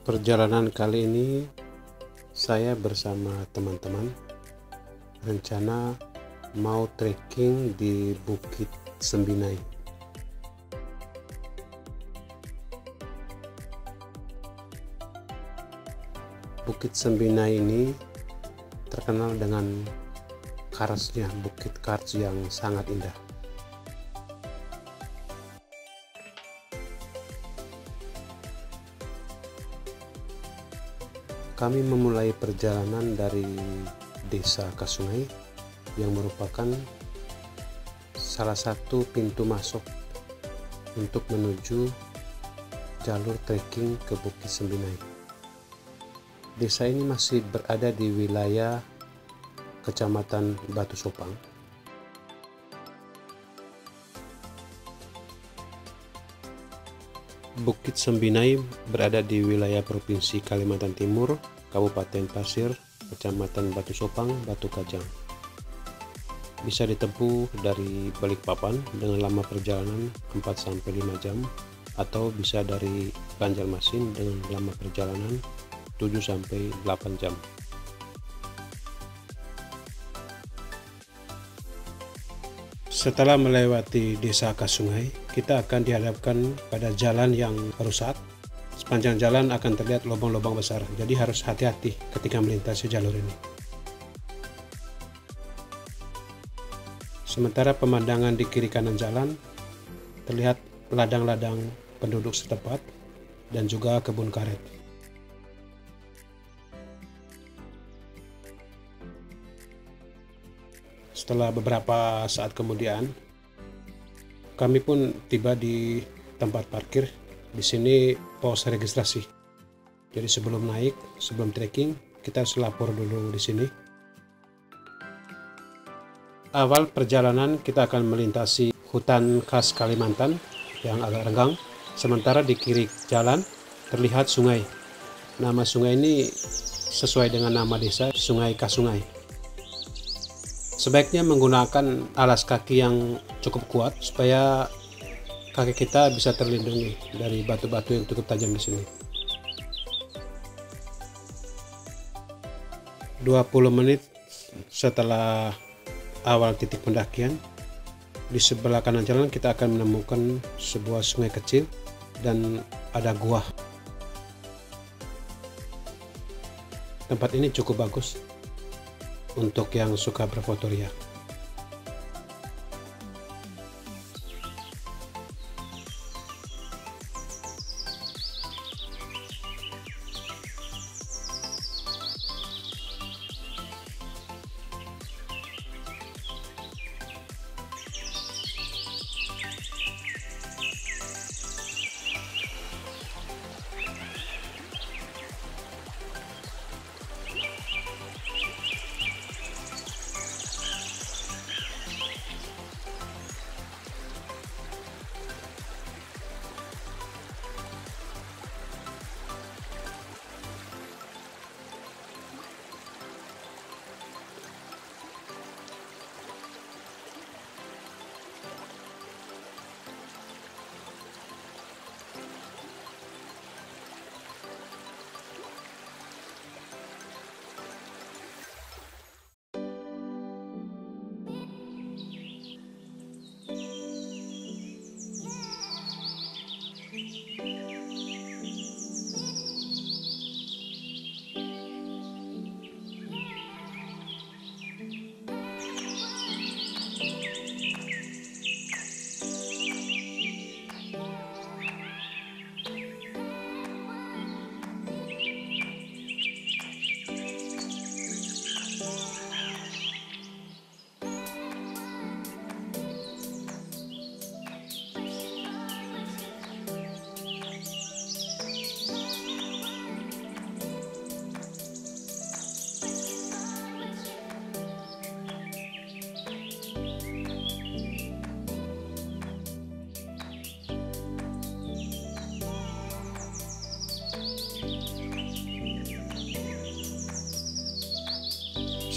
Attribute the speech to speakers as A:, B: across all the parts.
A: Perjalanan kali ini saya bersama teman-teman rencana mau trekking di Bukit Sembinai. Bukit Sembinai ini terkenal dengan karsnya, bukit kars yang sangat indah. Kami memulai perjalanan dari Desa Kasungai yang merupakan salah satu pintu masuk untuk menuju jalur trekking ke Bukit Sembinai. Desa ini masih berada di wilayah Kecamatan Batu Sopang. Bukit Sembinai berada di wilayah Provinsi Kalimantan Timur, Kabupaten Pasir, Kecamatan Batu Sopang, Batu Kajang. Bisa ditempuh dari Balikpapan dengan lama perjalanan 4-5 jam, atau bisa dari Banjarmasin dengan lama perjalanan 7-8 jam. Setelah melewati Desa Kasungai, kita akan dihadapkan pada jalan yang rusak. Sepanjang jalan akan terlihat lubang-lubang besar, jadi harus hati-hati ketika melintasi jalur ini. Sementara pemandangan di kiri kanan jalan terlihat ladang-ladang penduduk setempat dan juga kebun karet. Setelah beberapa saat kemudian, kami pun tiba di tempat parkir. Di sini pos registrasi. Jadi sebelum naik, sebelum trekking, kita harus lapor dulu di sini. Awal perjalanan kita akan melintasi hutan khas Kalimantan yang agak renggang. Sementara di kiri jalan terlihat sungai. Nama sungai ini sesuai dengan nama desa, Sungai Kasungai. Sebaiknya menggunakan alas kaki yang cukup kuat supaya kaki kita bisa terlindungi dari batu-batu yang cukup tajam di sini. 20 menit setelah awal titik pendakian, di sebelah kanan jalan kita akan menemukan sebuah sungai kecil dan ada gua. Tempat ini cukup bagus untuk yang suka berfotoria.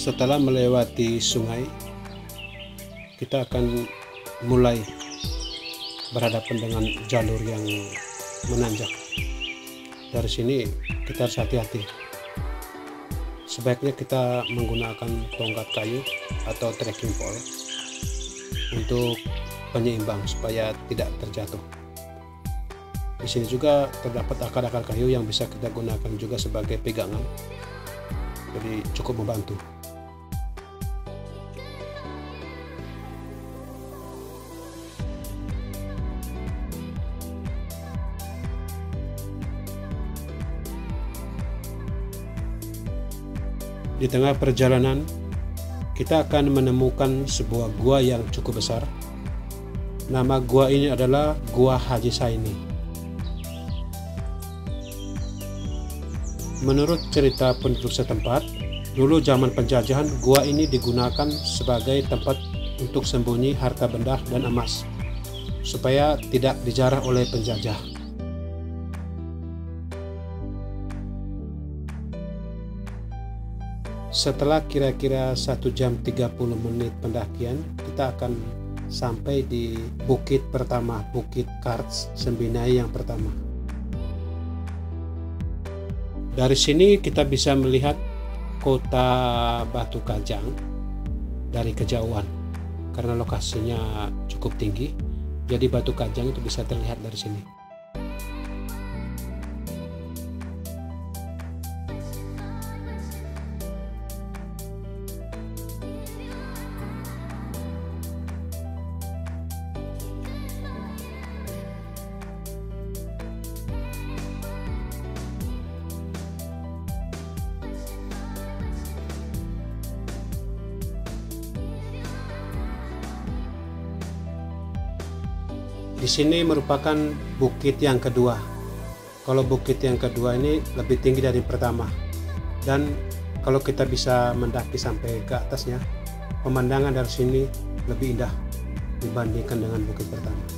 A: Setelah melewati sungai, kita akan mulai berhadapan dengan jalur yang menanjak. dari sini kita harus hati-hati. Sebaiknya kita menggunakan tongkat kayu atau trekking pole untuk penyeimbang supaya tidak terjatuh. Di sini juga terdapat akar-akar kayu yang bisa kita gunakan juga sebagai pegangan, jadi cukup membantu. Di tengah perjalanan, kita akan menemukan sebuah gua yang cukup besar. Nama gua ini adalah Gua Haji Saini. Menurut cerita penduduk setempat, dulu zaman penjajahan, gua ini digunakan sebagai tempat untuk sembunyi harta benda dan emas, supaya tidak dijarah oleh penjajah. Setelah kira-kira 1 jam 30 menit pendakian, kita akan sampai di bukit pertama, Bukit Karts Sembinai yang pertama. Dari sini kita bisa melihat kota Batu Kajang dari kejauhan, karena lokasinya cukup tinggi, jadi Batu Kajang itu bisa terlihat dari sini. Di sini merupakan bukit yang kedua. Kalau bukit yang kedua ini lebih tinggi dari pertama, dan kalau kita bisa mendaki sampai ke atasnya, pemandangan dari sini lebih indah dibandingkan dengan bukit pertama.